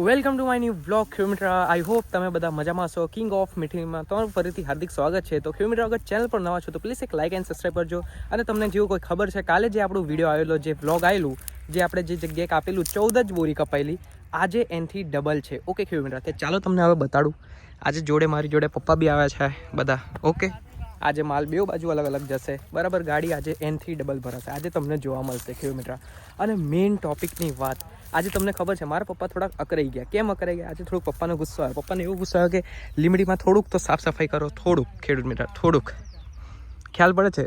Welcome to my new vlog kilometre. I hope તમે બધા મજામાં હશો. કિંગ ઓફ મીઠીમાં તમારું ફરીથી હાર્દિક સ્વાગત છે. તો કિલોમીટર અગર ચેનલ પર નવા છો તો પ્લીઝ એક લાઇક એન્ડ સબસ્ક્રાઈબ કરજો. અને તમને જેવું કોઈ ખબર છે, કાલે જે આપણું વિડીયો આવેલો, જે વ્લોગ આવેલું, જે આપણે જે જગ્યાએ કાપેલું 14 જ બોરી કપાયેલી, આજે એનથી ડબલ છે. ઓકે કિલોમીટર, તે ચાલો તમને હવે બતાડું. આજે મારી જોડે પપ્પા બી આવ્યા છે બધા. ઓકે, આજે માલ બે બાજુ અલગ અલગ જશે, બરાબર. ગાડી આજે એનથી ડબલ ભરાશે. આજે તમને જોવા મળશે કિલોમીટર. અને મેઇન ટોપિકની વાત, આજે તમને ખબર છે મારા પપ્પા થોડાક અકરાઈ ગયા. કેમ અકરાઈ ગયા? આજે થોડુંક પપ્પાનો ગુસ્સો આવ્યો. પપ્પાને એવું ગુસ્સો આવ્યો કે લીમડીમાં થોડુંક તો સાફ સફાઈ કરો, થોડુંક ખેડૂત મિત્ર, થોડુંક ખ્યાલ પડે છે.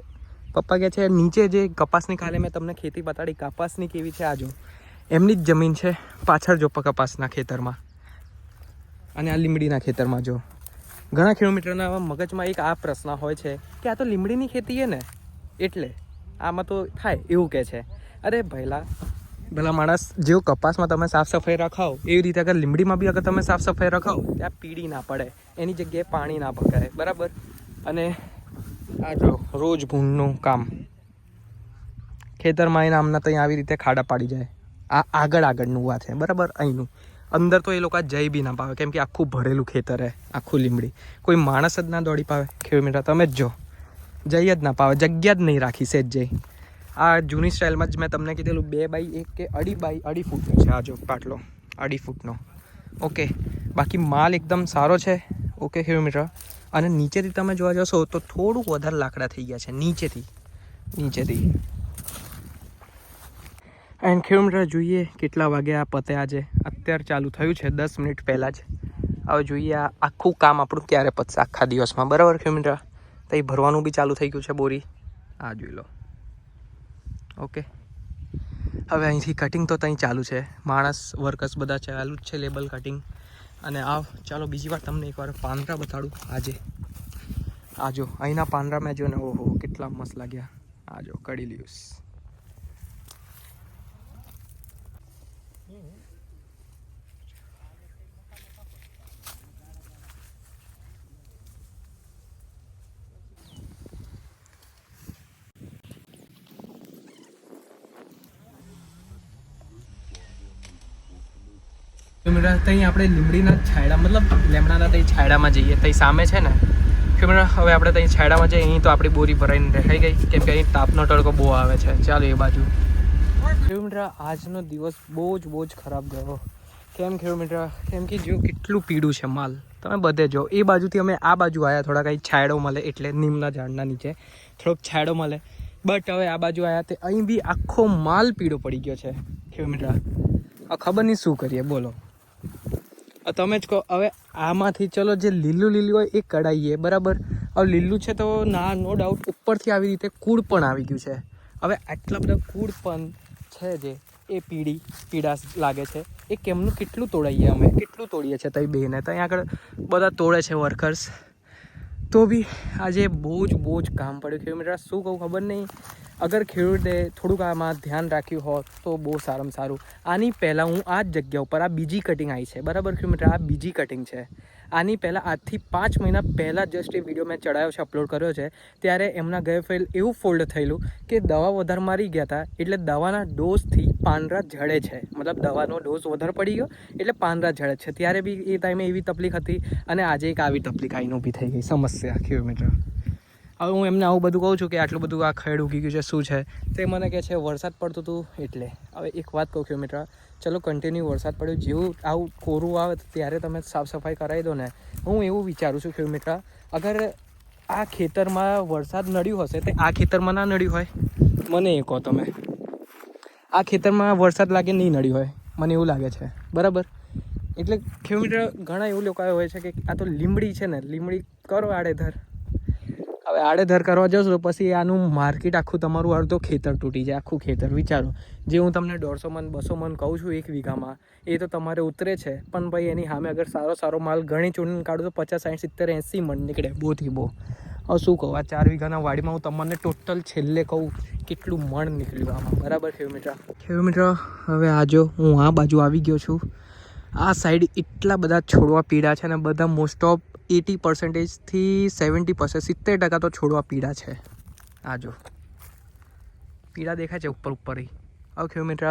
પપ્પા કહે છે નીચે જે કપાસની, કાલે મેં તમને ખેતી બતાડી કપાસની કેવી છે, આ જો એમની જ જમીન છે પાછળ, જો કપાસના ખેતરમાં અને આ લીમડીના ખેતરમાં. જો ઘણા કિલોમીટરના મગજમાં એક આ પ્રશ્ન હોય છે કે આ તો લીમડીની ખેતી છે ને, એટલે આમાં તો થાય એવું કહે છે. અરે ભલા માણસ, જેવું કપાસમાં તમે સાફ સફાઈ રખાવો એવી રીતે અગર લીમડીમાં બી અગર તમે સાફ સફાઈ રખાવો, ત્યાં પીડી ના પડે, એની જગ્યાએ પાણી ના પકાય, બરાબર. અને આ જો રોજ ભૂંડનું કામ ખેતરમાં આવીને આમના ત્યાં આવી રીતે ખાડા પાડી જાય. આ આગળનું વાત છે, બરાબર. અહીંનું અંદર તો એ લોકો જઈ બી ના પાવે, કેમ કે આખું ભરેલું ખેતર હે, આખું લીમડી. કોઈ માણસ જ ના દોડી પાવે કિલોમીટર. તમે જ જો, જઈ જ ના પાવે, જગ્યા જ નહીં રાખી છે જ જઈ. આ જૂની સ્ટાઇલમાં જ મેં તમને કીધેલું 2x1 કે 2.5 ફૂટનો છે. આ જો પાટલો 2.5 ફૂટનો. ઓકે, બાકી માલ એકદમ સારો છે. Okay kilometre. અને નીચેથી તમે જોવા જશો તો થોડુંક વધારે લાકડા થઈ ગયા છે નીચેથી. એન્ડ કિલોમીટર જોઈએ કેટલા વાગે આ પતે. આજે અત્યારે ચાલુ થયું છે 10 મિનિટ પહેલાં જ. હવે જોઈએ આ આખું કામ આપણું ક્યારે પતશે આખા દિવસમાં, બરાબર કિલોમીટર. તો એ ભરવાનું બી ચાલુ થઈ ગયું છે બોરી, આ જોઈ લો. ઓકે, હવે અહીંથી કટિંગ તો ત્યાં ચાલુ છે, માણસ વર્કર્સ બધા ચાલુ જ છે, લેબલ કટિંગ. અને ચાલો બીજી વાર તમને એકવાર પાંદડા બતાડું. આ જો અહીંના પાંદડા મેં જો ને, ઓહો કેટલા મસ્ત લાગ્યા. આ જો કડી લીવ્સ. ત્યાં આપણે લીમડીના છાયડા, મતલબ લેમડાના ત્યાં છાયડામાં જઈએ. ત્યાં સામે છે ને કિલોમીટર. હવે આપણે ત્યાં છાયડામાં જઈએ. અહીં તો આપણી બોરી ભરાઈને દેખાઈ ગઈ, કેમ કે અહીં તાપનો તડકો બહુ આવે છે. ચાલો એ બાજુ કિલોમીટર. આજનો દિવસ બહુ જ ખરાબ ગયો. કેમ કિલોમીટર? કેમ કે જો કેટલું પીળું છે માલ, તમે બધે જો. એ બાજુથી અમે આ બાજુ આવ્યા, થોડા કંઈ છાયડો મળે એટલે નીમના ઝાડના નીચે થોડોક છાયડો મળે. બટ હવે આ બાજુ આવ્યા તે અહીં બી આખો માલ પીળો પડી ગયો છે કિલોમીટર. ખબર નહીં શું કરીએ, બોલો તમે જ કહો. હવે આમાંથી ચલો જે લીલું હોય એ કઢાઈએ, બરાબર. હવે લીલું છે તો નો ડાઉટ ઉપરથી આવી રીતે કૂડ પણ આવી ગયું છે. હવે આટલા બધા કૂડ પણ છે જે એ પીળાશ લાગે છે. એ કેમનું કેટલું તોડાઈએ, અમે કેટલું તોડીએ છીએ તઈ બેને. ત્યાં આગળ બધા તોડે છે વર્કર્સ. તો બી આજે બહુ જ કામ પડ્યું કિલોમીટર. શું કહું ખબર નહીં. અગર ખેડૂતે થોડુંક આમાં ધ્યાન રાખ્યું હોત તો બહુ સારામાં સારું. આની પહેલાં હું આ જ જગ્યા ઉપર, આ બીજી કટિંગ આવી છે, બરાબર કિલોમીટર. આ બીજી કટિંગ છે. આની પહેલાં આજથી 5 મહિના પહેલાં જસ્ટ એ વિડીયો મેં ચડાવ્યો છે, અપલોડ કર્યો છે. ત્યારે એમના ગયે ફેલ એવું ફોલ્ડ થયેલું કે દવા વધારે મારી ગયા હતા, એટલે દવાના ડોઝથી પાંદડા ઝડે છે. મતલબ દવાનો ડોઝ વધારે પડી ગયો એટલે પાંદડા ઝડે છે. ત્યારે બી એ ટાઈમે એવી તકલીફ હતી, અને આજે એક આવી તકલીફ આવીને ઊભી થઈ ગઈ, સમસ્યા કિલોમીટર. હવે હું એમને આવું બધું કહું છું કે આટલું બધું આ ખેડ ઉગી ગયું છે, શું છે તે મને કહે છે વરસાદ પડતું હતું એટલે. હવે એક વાત કહું કિલોમીટર, ચલો કન્ટિન્યુ વરસાદ પડ્યો, જેવું આવું કોરું આવે ત્યારે તમે સાફ સફાઈ કરાવી દો ને. હું એવું વિચારું છું કિલોમીટર, અગર આ ખેતરમાં વરસાદ નડ્યું હશે તો આ ખેતરમાં ના નડ્યું હોય, મને એ કહો તમે. આ ખેતરમાં વરસાદ લાગે નહીં નડ્યું હોય, મને એવું લાગે છે, બરાબર. એટલે કિલોમીટર ઘણા એવું લોકો હોય છે કે આ તો લીમડી છે ને, લીમડી કરો આડેધર. હવે આડેધર કરવા જશો તો પછી આનું માર્કેટ આખું તમારું અડધો ખેતર તૂટી જાય, આખું ખેતર. વિચારો, જે હું તમને 150 મણ 200 મણ કહું છું 1 વીઘામાં, એ તો તમારે ઉતરે છે. પણ ભાઈ એની સામે અગર સારો માલ ગણી ચૂંટીને કાઢું તો 50 60 70 80 મણ નીકળે, બહુથી બહુ. હવે શું કહું, આ 4 વીઘાના વાડીમાં હું તમને ટોટલ છેલ્લે કહું કેટલું મણ નીકળ્યું આમાં, બરાબર કિલોમીટર. હવે આજો હું આ બાજુ આવી ગયો છું. આ સાઈડ એટલા બધા છોડવા પીડા છે ને, બધા મોસ્ટ ઓફ 80%થી 70%, 70% તો છોડવા પીડા છે. આ જો પીડા દેખાય છે ઉપર. હવે કિલોમીટર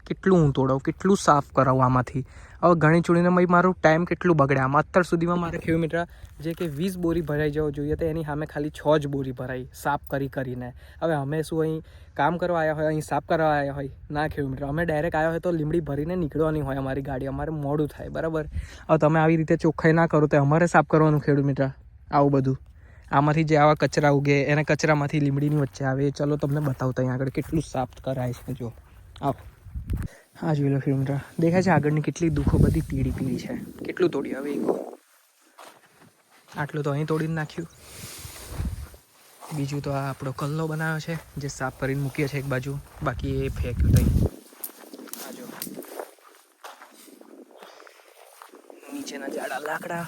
કેટલું હું તોડાવું, કેટલું સાફ કરાવું આમાંથી. હવે ગણી ચૂડીને મારું ટાઈમ કેટલું બગડે આમાં. અત્યાર સુધીમાં મારે કિલોમીટર જે કે 20 બોરી ભરાઈ જવો જોઈએ તો એની સામે ખાલી 6 જ બોરી ભરાઈ સાફ કરીને. હવે અમે શું અહીં કામ કરવા આવ્યા હોય, અહીં સાફ કરવા આવ્યા હોય? ના કિલોમીટર, અમે ડાયરેક્ટ આવ્યા હોય તો લીમડી ભરીને નીકળવાની હોય અમારી ગાડી, અમારે મોડું થાય. બરાબર. હવે તમે આવી રીતે ચોખ્ખાઈ ના કરો તો અમારે સાફ કરવાનું કિલોમીટર. આવું બધું આમાંથી જે આવા કચરા ઉગે એને કચરામાંથી લીમડીની વચ્ચે આવે. ચલો તમને બતાવતા અહીં આગળ કેટલું સાફ કરાય છે. જો આવો, હા જોઈ લો કિલોમીટર દેખાય છે આગળની કેટલી દુઃખો બધી પીળી છે. કેટલું તોડી હવે આટલું તો અહીં તોડીને નાખ્યું. બીજું તો આ આપણો કલ્લો બનાવ્યો છે જે સાફ કરીને મૂકીએ છીએ એક બાજુ, બાકી એ ફેંક્યું તઈ. આ જો નીચેના જાડા લાકડા,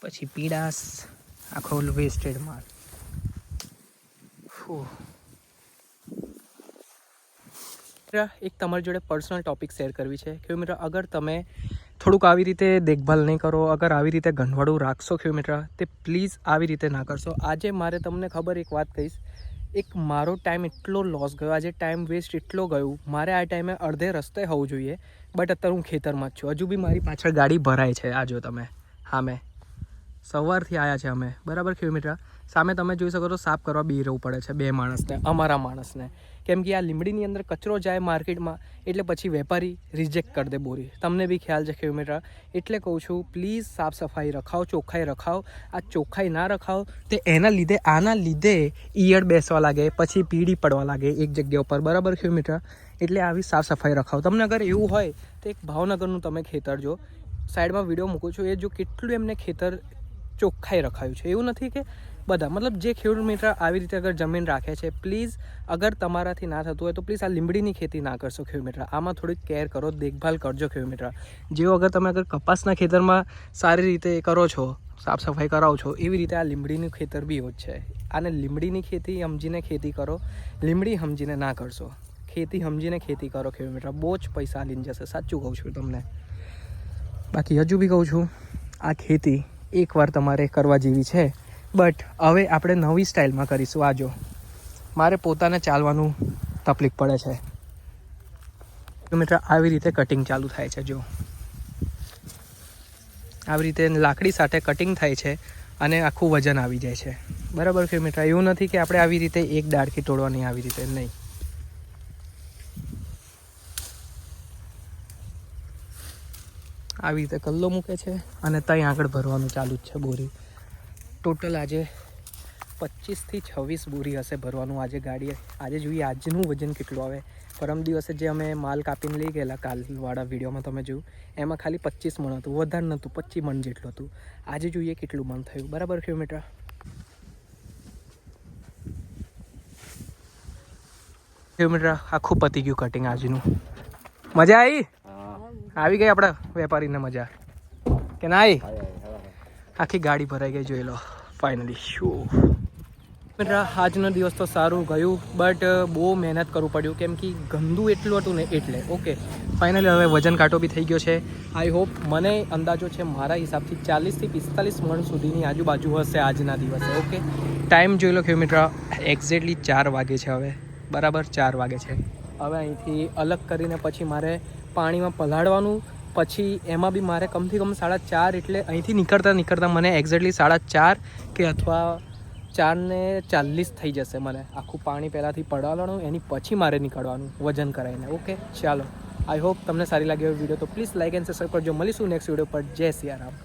પછી પીડાસ, આખો વેસ્ટેડ માલ. એક તમારી જોડે પર્સનલ ટોપિક શેર કરવી છે કિલોમીટર. અગર તમે થોડુંક આવી રીતે દેખભાલ નહીં કરો, અગર આવી રીતે ગંધવાળું રાખશો કિલોમીટર, તે પ્લીઝ આવી રીતે ના કરશો. આજે મારે તમને ખબર એક વાત કહીશ, એક મારો ટાઈમ એટલો લોસ ગયો, આજે ટાઈમ વેસ્ટ એટલો ગયું. મારે આ ટાઈમે અડધે રસ્તે હોવું જોઈએ, બટ અત્યારે હું ખેતરમાં જ છું. હજુ બી મારી પાછળ ગાડી ભરાય છે. આ જો તમે સામે સવારથી આવ્યા છે અમે, બરાબર કિલોમીટર. સામે તમે જોઈ શકો તો સાફ કરવા બી રહેવું પડે છે 2 માણસને, અમારા માણસને, કેમ કે આ લીમડીની અંદર કચરો જાય માર્કેટમાં એટલે પછી વેપારી રિજેક્ટ કરી દે બોરી. તમને બી ખ્યાલ છે કિલોમીટર. એટલે કહું છું પ્લીઝ સાફ સફાઈ રખાવો, ચોખ્ખાઈ રખાવો. આ ચોખ્ખાઈ ના રખાવો તે આના લીધે ઈયળ બેસવા લાગે, પછી પીળી પડવા લાગે એક જગ્યા ઉપર, બરાબર કિલોમીટર. એટલે આવી સાફ સફાઈ રખાવો. તમને અગર એવું હોય તો એક ભાવનગરનું તમે ખેતર જો, સાઈડમાં વિડીયો મૂકું છું, એ જો કેટલું એમને ખેતર ચોખ્ખાઈ રખાયું છે. એવું નથી કે બધા, મતલબ જે કિલોમીટર આવી રીતે અગર જમીન રાખે છે, પ્લીઝ અગર તમારાથી ના થતું હોય તો પ્લીઝ આ લીમડીની ખેતી ના કરશો કિલોમીટર. આમાં થોડીક કેર કરો, દેખભાલ કરજો કિલોમીટર. જેવો અગર કપાસના ખેતરમાં સારી રીતે કરો છો, સાફ સફાઈ કરાવો છો, એવી રીતે આ લીમડીનું ખેતર બી એવું જ છે. આને લીમડીની ખેતી સમજીને ખેતી કરો, લીમડી સમજીને ના કરશો. ખેતી સમજીને ખેતી કરો કિલોમીટર. બહુ જ પૈસા લઈને જશે, સાચું કહું છું તમને. બાકી હજુ બી કહું છું, આ ખેતી એકવાર તમારે કરવા જેવી છે, બટ હવે આપણે નવી સ્ટાઇલમાં કરીશું. આ જો મારે પોતાને ચાલવાનું તકલીફ પડે છે કિલોમીટર. આવી રીતે કટિંગ ચાલુ થાય છે. જો આવી રીતે લાકડી સાથે કટિંગ થાય છે અને આખું વજન આવી જાય છે, બરાબર કિલોમીટર. એવું નથી કે આપણે આવી રીતે એક ડાળખી તોડવાની, આવી રીતે નહીં. આવી રીતે કલ્લો મૂકે છે અને ત્યાં આગળ ભરવાનું ચાલુ જ છે બોરી. ટોટલ આજે 25 થી 26 બોરી હશે ભરવાનું આજે ગાડીએ. આજે જોઈએ આજનું વજન કેટલું આવે. પરમ દિવસે જે અમે માલ કાપીને લઈ ગયેલા કાલવાળા વિડીયોમાં તમે જોયું, એમાં ખાલી 25 મણ હતું, વધારે નહોતું, 25 મણ જેટલું હતું. આજે જોઈએ કેટલું મણ થયું, બરાબર કિલોમીટર. કિલોમીટર આખું પતી ગયું કટિંગ આજનું. મજા આવી ગઈ આપણા વેપારીને મજા કે ના આવી? આખી ગાડી ભરાઈ ગઈ, જોઈ લો ફાઇનલી. શું આજનો દિવસ તો સારું ગયું, બટ બહુ મહેનત કરવું પડ્યું કેમ કે ગંદુ એટલું હતું ને એટલે. ઓકે ફાઇનલી હવે વજન કાંટો બી થઈ ગયો છે. આઈ હોપ, મને અંદાજો છે મારા હિસાબથી 40 થી 45 મણ સુધીની આજુબાજુ હશે આજના દિવસે. ઓકે ટાઈમ જોઈ લો કિલોમીટર, એક્ઝેક્ટલી 4 વાગે છે હવે, બરાબર 4 વાગે છે. હવે અહીંથી અલગ કરીને પછી મારે પાણીમાં પલાળવાનું, પછી એમાં બી મારે કમથી કમ 4:30, એટલે અહીંથી નીકળતા મને એક્ઝેક્ટલી 4:30 કે અથવા 4:40 થઈ જશે. મને આખું પાણી પહેલાંથી પડાવવાનું, એની પછી મારે નીકળવાનું વજન કરાવીને. ઓકે ચાલો, આઈ હોપ તમને સારી લાગી વિડીયો તો પ્લીઝ લાઇક એન્ડ સબસ્ક્રાઈબ કરજો. મળીશું નેક્સ્ટ વિડીયો પર. જય સિયારામ.